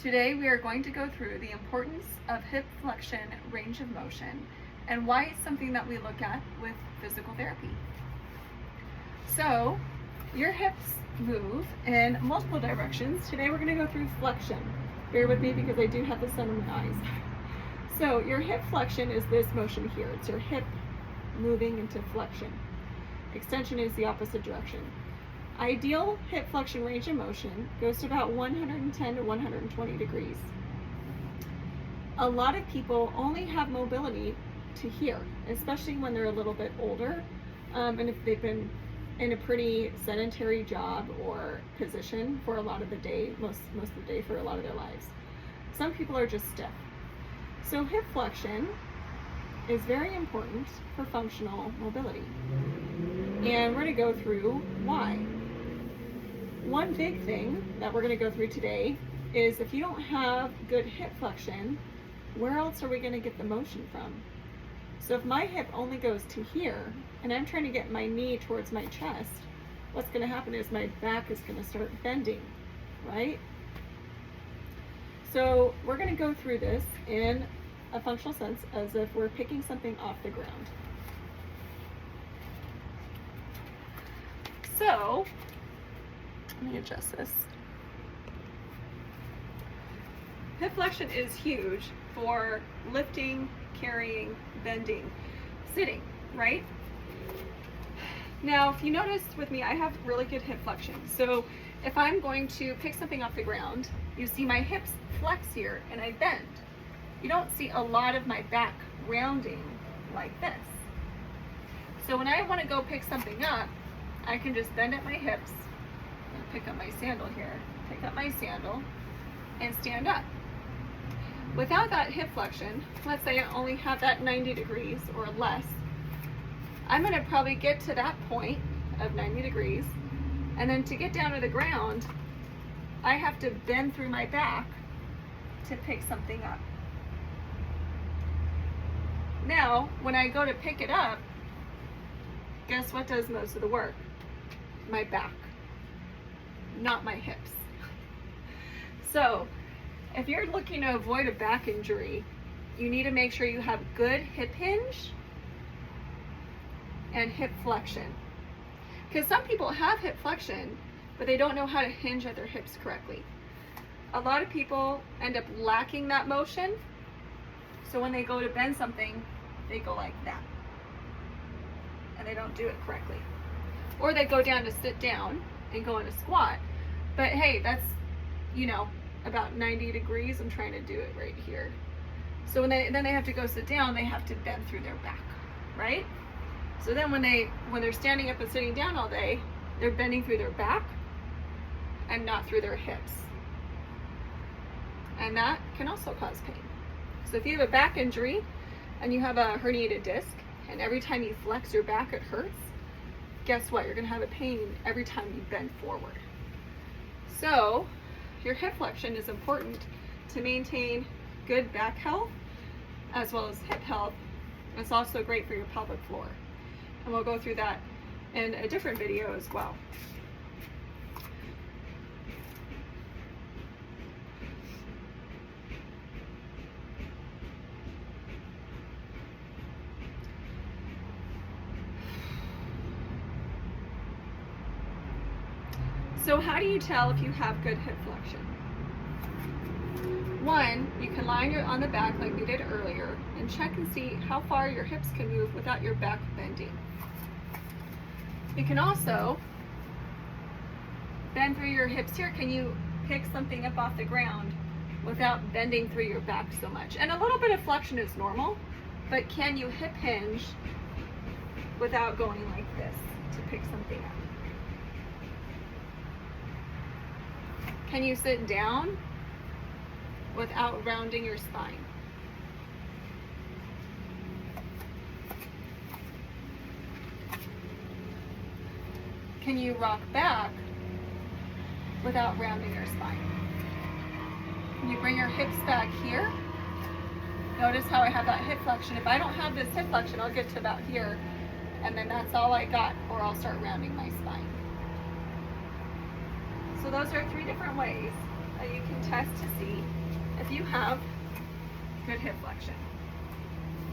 Today we are going to go through the importance of hip flexion range of motion and why it's something that we look at with physical therapy. So your hips move in multiple directions. Today we're going to go through flexion. Bear with me because I do have the sun in my eyes. So your hip flexion is this motion here. It's your hip moving into flexion. Extension is the opposite direction. Ideal hip flexion range of motion goes to about 110 to 120 degrees. A lot of people only have mobility to here, especially when they're a little bit older, and if they've been in a pretty sedentary job or position for a lot of the day, most of the day for a lot of their lives. Some people are just stiff. So hip flexion is very important for functional mobility. And we're going to go through why. One big thing that we're going to go through today is if you don't have good hip flexion, where else are we going to get the motion from? So if my hip only goes to here and I'm trying to get my knee towards my chest, what's going to happen is my back is going to start bending, right? So we're going to go through this in a functional sense as if we're picking something off the ground. So let me adjust this. Hip flexion is huge for lifting, carrying, bending, sitting, right? Now, if you notice with me, I have really good hip flexion. So if I'm going to pick something off the ground, you see my hips flex here and I bend. You don't see a lot of my back rounding like this. So when I want to go pick something up, I can just bend at my hips, pick up my sandal here, pick up my sandal, and stand up. Without that hip flexion, let's say I only have that 90 degrees or less, I'm going to probably get to that point of 90 degrees, and then to get down to the ground, I have to bend through my back to pick something up. Now, when I go to pick it up, guess what does most of the work? My back, not my hips. So if you're looking to avoid a back injury, you need to make sure you have good hip hinge and hip flexion. Because some people have hip flexion, but they don't know how to hinge at their hips correctly. A lot of people end up lacking that motion, so when they go to bend something, they go like that, and they don't do it correctly. Or they go down to sit down and go in a squat. But hey, that's, about 90 degrees. I'm trying to do it right here. So when they have to go sit down, they have to bend through their back, right? So then when they're standing up and sitting down all day, they're bending through their back and not through their hips. And that can also cause pain. So if you have a back injury and you have a herniated disc, and every time you flex your back it hurts, guess what? You're going to have a pain every time you bend forward. So your hip flexion is important to maintain good back health as well as hip health. It's also great for your pelvic floor. And we'll go through that in a different video as well. So how do you tell if you have good hip flexion? One, you can lie on the back like we did earlier and check and see how far your hips can move without your back bending. You can also bend through your hips here. Can you pick something up off the ground without bending through your back so much? And a little bit of flexion is normal, but can you hip hinge without going like this to pick something up? Can you sit down without rounding your spine? Can you rock back without rounding your spine? Can you bring your hips back here? Notice how I have that hip flexion. If I don't have this hip flexion, I'll get to about here, and then that's all I got, or I'll start rounding my spine. So those are 3 different ways that you can test to see if you have good hip flexion.